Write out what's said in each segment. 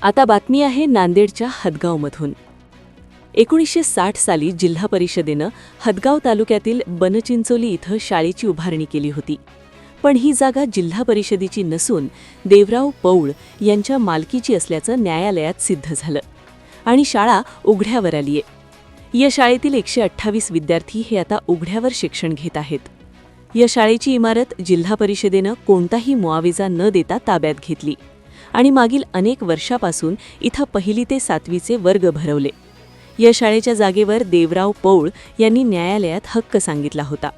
आता बातमी आहे नांदेडच्या हदगावमधून। 1960 साली जिल्हा परिषदेनं हदगाव तालुक्यातील बनचिंचोली इथं शाळेची उभारणी केली होती। पण ही जागा जिल्हा परिषदेची नसून देवराव पौळ यांच्या मालकीची असल्याचं न्यायालयात सिद्ध झालं आणि शाळा उघड्यावर आलीये। या शाळेतील 128 विद्यार्थी हे आता उघड्यावर शिक्षण घेत आहेत। या शाळेची इमारत जिल्हा परिषदेनं कोणताही मुआविजा न देता ताब्यात घेतली आणि मागील अनेक वर्षापासून इथं 1ली ते 7वीचे वर्ग भरवले। या शाळेच्या जागेवर देवराव पौळ यांनी न्यायालयात हक्क सांगितला होता।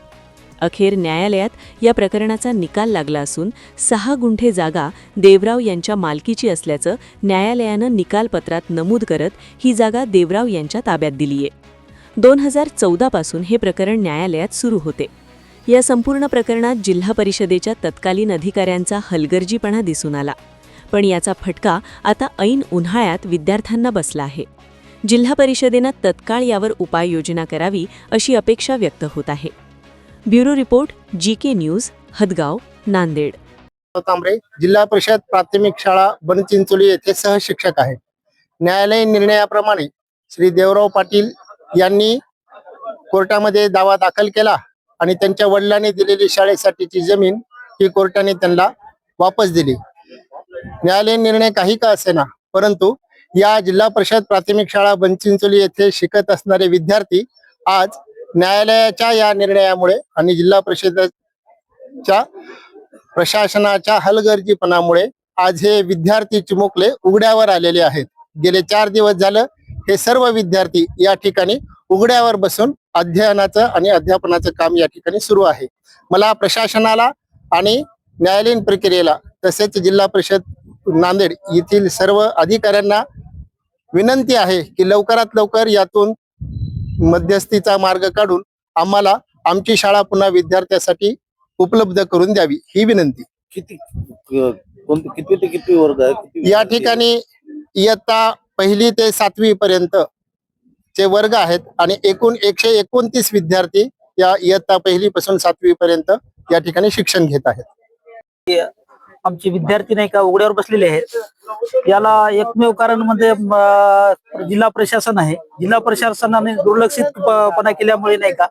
अखेर न्यायालयात या प्रकरणाचा निकाल लागला असून 6 गुंठे जागा देवराव यांच्या मालकीची असल्याचं न्यायालयानं निकालपत्रात नमूद करत ही जागा देवराव यांच्या ताब्यात दिलीये। 2014 पासून हे प्रकरण न्यायालयात सुरू होते। या संपूर्ण प्रकरणात जिल्हा परिषदेच्या तत्कालीन अधिकाऱ्यांचा हलगर्जीपणा दिसून आला, पण याचा फटका आता ऐन उन्हाळ्यात विद्यार्थ्यांना बसला आहे। जिल्हा परिषदेनं तत्काळ यावर उपाययोजना करावी अशी अपेक्षा व्यक्त होत आहे। Bureau report, GK news, Hadgaon, Nanded. Tambare, जिल्हा परिषद प्राथमिक शाळा बनचिंचोली येथे सहशिक्षक आहे। न्यायालयीन निर्णयाप्रमाणे श्री देवराव पाटील यांनी कोर्टामध्ये दावा दाखल केला आणि त्यांच्या वडिलांनी दिलेली शाळेसाठीची जमीन ही कोर्टाने त्यांना वापस दिली। न्यायालयीन निर्णय काही का असेना, परंतु या जिल्हा परिषद प्राथमिक शाळा बनचिंचोली येथे शिकत असणारे विद्यार्थी आज न्यायालयाच्या या निर्णयामुळे आणि जिल्हा परिषदेच्या प्रशासनाच्या हलगर्जीपणामुळे आज हे विद्यार्थी चिमुकले उघड्यावर आलेले आहेत। गेले 4 दिवस झालं हे सर्व विद्यार्थी या ठिकाणी उघड्यावर बसून अध्ययनाचं आणि अध्यापनाचं काम या ठिकाणी सुरू आहे। मला प्रशासनाला आणि न्यायालयीन प्रक्रियेला तसेच जिल्हा परिषद नांदेड येथील सर्व अधिकाऱ्यांना विनंती आहे की लवकरात लवकर यातून मध्यस्थीचा मार्ग काढून आम्हाला आमची शाळा पुन्हा विद्यार्थ्यांसाठी उपलब्ध करून द्यावी ही विनंती। किती ते किती वर्ग आहे? या ठिकाणी इयत्ता 1ली ते 7वी पर्यंत चे वर्ग आहेत आणि एकूण 129 विद्यार्थी या इयत्ता 1ली पासून 7वी पर्यंत या ठिकाणी शिक्षण घेत आहेत। आमचे विद्यार्थी नाही का उघड्यावर बसलेले आहेत। याला एकमेव कारण म्हणजे जिल्हा प्रशासन आहे। जिल्हा प्रशासनाने दुर्लक्षितपणा केल्यामुळे नाही का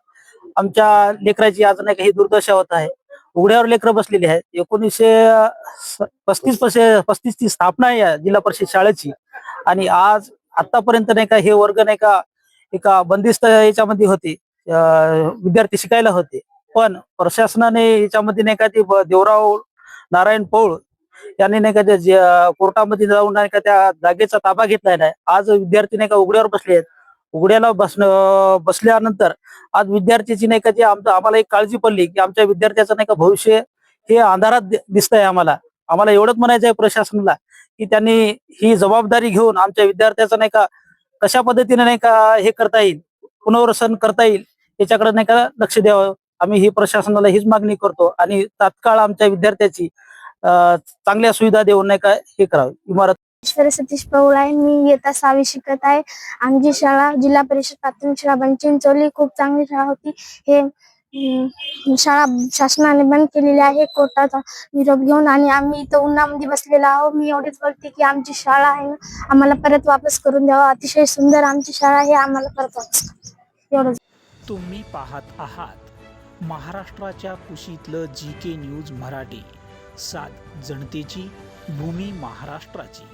आमच्या लेकराची आज नाही का ही दुर्दशा होत आहे। उघड्यावर लेकरं बसलेली आहेत। 1935 ची स्थापना आहे या जिल्हा परिषद शाळेची आणि आज आतापर्यंत नाही का हे वर्ग नाही का एका बंदिस्त याच्यामध्ये होते, विद्यार्थी शिकायला होते। पण प्रशासनाने याच्यामध्ये नाही का ते देवराव नारायण पौळ यांनी नाही का कोर्टामध्ये जाऊन नाही का त्या जागेचा ताबा घेतलाय नाही। आज विद्यार्थी नाही का उघड्यावर बसले आहेत। उघड्याला बसल्यानंतर आज विद्यार्थ्याची नाही का जे आम्हाला एक काळजी पडली की आमच्या विद्यार्थ्याचं नाही का भविष्य हे अंधारात दिसतंय। आम्हाला एवढंच म्हणायचं आहे प्रशासनाला की त्यांनी ही जबाबदारी घेऊन आमच्या विद्यार्थ्याचं नाही का कशा पद्धतीने नाही का हे करता येईल, पुनर्वसन करता येईल याच्याकडे नाही का लक्ष द्यावं। आम्ही ही प्रशासनाला हीच मागणी करतो आणि तात्काळ आमच्या विद्यार्थ्याची चांगल्या सुविधा देऊन नाही का हे करावं। इमारत ईश्वर सतीश पौळ आहे। मी इयत्ता 6वी शिकत आहे। आमची शाळा जिल्हा परिषद प्राथमिक शाळा बनचिंचोली खूप चांगली शाळा होती। हे शाळा शासनाने बंद केलेली आहे कोर्टाचा निरोप घेऊन आणि आम्ही इथं उन्हामध्ये बसलेलो आहोत। मी एवढीच बोलते की आमची शाळा आहे ना आम्हाला परत वापस करून द्यावा। अतिशय सुंदर आमची शाळा आहे, आम्हाला परत वापस एवढंच। तुम्ही पाहत आहात महाराष्ट्राच्या कुशीतलं जीके न्यूज मराठी, सात जनतेची, भूमी महाराष्ट्राची।